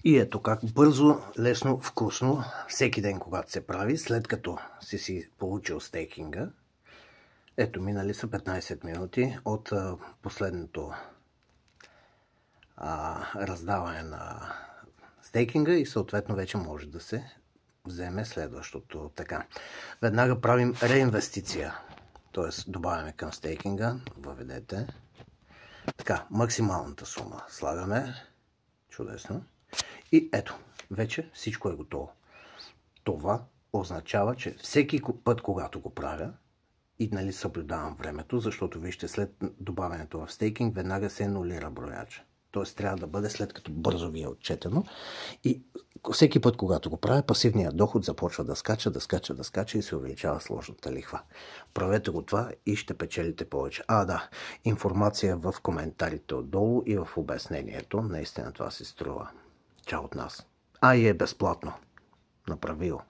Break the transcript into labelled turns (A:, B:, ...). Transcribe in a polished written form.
A: И ето как бързо, лесно, вкусно, всеки ден когато се прави, след като си получил стейкинга. Ето, минали са 15 минути от последното раздаване на стейкинга и съответно вече може да се вземе следващото. Така, веднага правим реинвестиция, т.е. добавяме към стейкинга, въведете. Така, максималната сума слагаме. Чудесно. И ето, вече всичко е готово. Това означава, че всеки път, когато го правя, и съблюдавам времето, защото вижте, след добавянето в стейкинг, веднага се нулира брояча. Тоест трябва да бъде след като бързо ви е отчетено. И всеки път, когато го правя, пасивният доход започва да скача и се увеличава сложната лихва. Правете го това и ще печелите повече. Да, информация в коментарите отдолу и в обяснението. Наистина това се струва. Чао от нас. И е безплатно. Направи го.